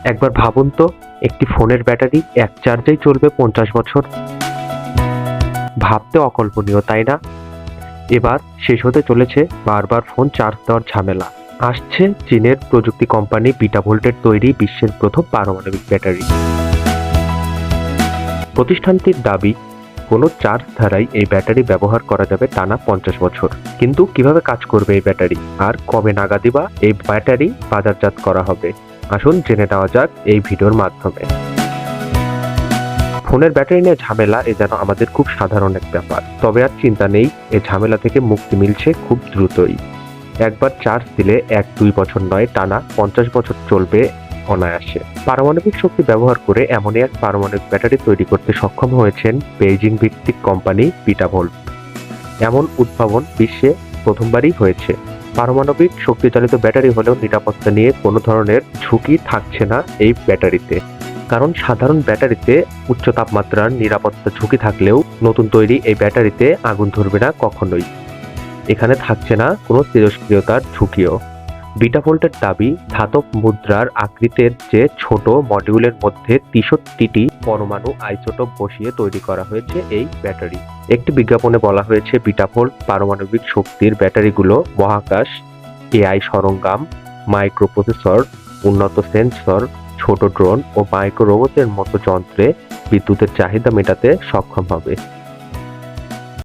একবার ভাবুন তো, একটি ফোনের ব্যাটারি এক চার্জেই চলবে 50 বছর। ভাবতে অকল্পনীয়, তাই না? এবার শেষ হতে চলেছে বারবার ফোন চার্জ দেওয়ার ঝামেলা। আসছে চীনের প্রযুক্তি কোম্পানি বিটাভোল্টের তৈরি বিশ্বের প্রথম পারমাণবিক ব্যাটারি। প্রতিষ্ঠানটির দাবি, কোনো চার্জ ছাড়াই এই ব্যাটারি ব্যবহার করা যাবে টানা 50 বছর। কিন্তু কিভাবে কাজ করবে এই ব্যাটারি, আর কবে নাগাদই বা এই ব্যাটারি বাজারজাত করা হবে? আসুন জেনে নেওয়া যাক এই ভিডিওর মাধ্যমে। ফোনের ব্যাটারি নিয়ে ঝামেলা এ যেন আমাদের খুব সাধারণ এক ব্যাপার, তবে আর চিন্তা নেই, এই ঝামেলা থেকে মুক্তি মিলছে খুব দ্রুতই। একবার চার্জ দিলে 1-2 বছর নয়, টানা 50 বছর চলবে অনায়াসে। পারমাণবিক শক্তি ব্যবহার করে এমনই এক পারমাণবিক ব্যাটারি তৈরি করতে সক্ষম হয়েছেন বেইজিং ভিত্তিক কোম্পানি বিটাভোল্ট। এমন উদ্ভাবন বিশ্বে প্রথমবারই হয়েছে। পারমাণবিক শক্তিচালিত ব্যাটারি হলেও নিরাপত্তা নিয়ে কোনো ধরনের ঝুঁকি থাকছে না এই ব্যাটারিতে। কারণ সাধারণ ব্যাটারিতে উচ্চ তাপমাত্রার নিরাপত্তা ঝুঁকি থাকলেও নতুন তৈরি এই ব্যাটারিতে আগুন ধরবে না কখনোই। এখানে থাকছে না কোনো তেজস্ক্রিয়তার ঝুঁকিও। বিটাভোল্টের দাবি, ধাতব মুদ্রার আকৃতির যে ছোট মডিউলের মধ্যে 63টি পরমাণু আইসোটোপ বসিয়ে তৈরি করা হয়েছে এই ব্যাটারি। একটি বিজ্ঞাপনে বলা হয়েছে, বিটাভোল্ট পারমাণবিক শক্তির ব্যাটারিগুলো মহাকাশ, এআই সরঞ্জাম, মাইক্রোপ্রসেসর, উন্নত সেন্সর, ছোট ড্রোন ও মাইক্রো রোবটের মতো যন্ত্রে বিদ্যুতের চাহিদা মেটাতে সক্ষম হবে।